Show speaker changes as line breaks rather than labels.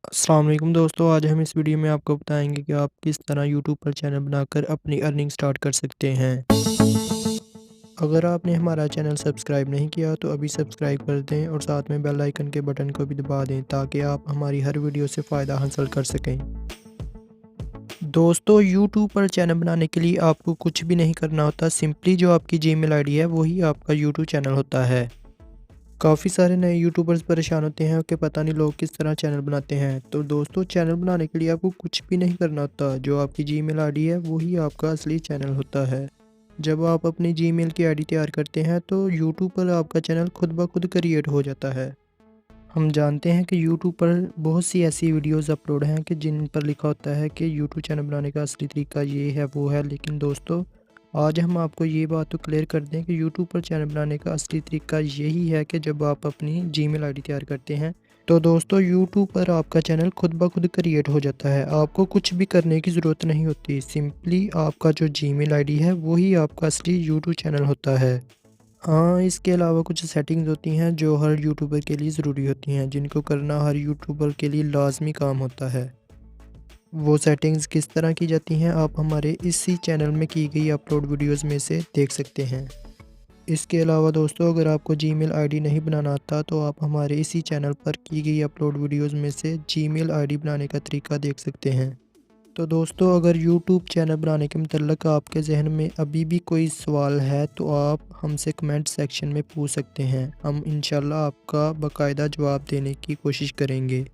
अस्सलाम वालेकुम दोस्तों, आज हम इस वीडियो में आपको बताएंगे कि आप किस तरह यूट्यूब पर चैनल बनाकर अपनी अर्निंग स्टार्ट कर सकते हैं। अगर आपने हमारा चैनल सब्सक्राइब नहीं किया तो अभी सब्सक्राइब कर दें और साथ में बेल आइकन के बटन को भी दबा दें ताकि आप हमारी हर वीडियो से फ़ायदा हासिल कर सकें। दोस्तों, यूट्यूब पर चैनल बनाने के लिए आपको कुछ भी नहीं करना होता, सिंपली जो आपकी जीमेल आईडी है वही आपका यूट्यूब चैनल होता है। काफ़ी सारे नए यूट्यूबर्स परेशान होते हैं कि पता नहीं लोग किस तरह चैनल बनाते हैं। तो दोस्तों, चैनल बनाने के लिए आपको कुछ भी नहीं करना होता, जो आपकी जीमेल आईडी है वही आपका असली चैनल होता है। जब आप अपनी जीमेल की आईडी तैयार करते हैं तो यूट्यूब पर आपका चैनल खुद ब खुद क्रिएट हो जाता है। हम जानते हैं कि यूट्यूब पर बहुत सी ऐसी वीडियोस अपलोड हैं कि जिन पर लिखा होता है कि यूट्यूब चैनल बनाने का असली तरीका ये है वो है, लेकिन दोस्तों आज हम आपको ये बात तो क्लियर कर दें कि यूट्यूब पर चैनल बनाने का असली तरीका यही है कि जब आप अपनी जीमेल आईडी तैयार करते हैं तो दोस्तों यूट्यूब पर आपका चैनल खुद ब खुद क्रिएट हो जाता है। आपको कुछ भी करने की ज़रूरत नहीं होती, सिंपली आपका जो जीमेल आईडी है वही आपका असली यूट्यूब चैनल होता है। हाँ, इसके अलावा कुछ सेटिंग्स होती हैं जो हर यूट्यूबर के लिए ज़रूरी होती हैं, जिनको करना हर यूट्यूबर के लिए लाजमी काम होता है। वो सेटिंग्स किस तरह की जाती हैं आप हमारे इसी चैनल में की गई अपलोड वीडियोस में से देख सकते हैं। इसके अलावा दोस्तों, अगर आपको जीमेल आईडी नहीं बनाना आता तो आप हमारे इसी चैनल पर की गई अपलोड वीडियोस में से जीमेल आईडी बनाने का तरीका देख सकते हैं। तो दोस्तों, अगर यूट्यूब चैनल बनाने के मतलब आपके जहन में अभी भी कोई सवाल है तो आप हमसे कमेंट सेक्शन में पूछ सकते हैं। हम इंशाल्लाह आपका बाकायदा जवाब देने की कोशिश करेंगे।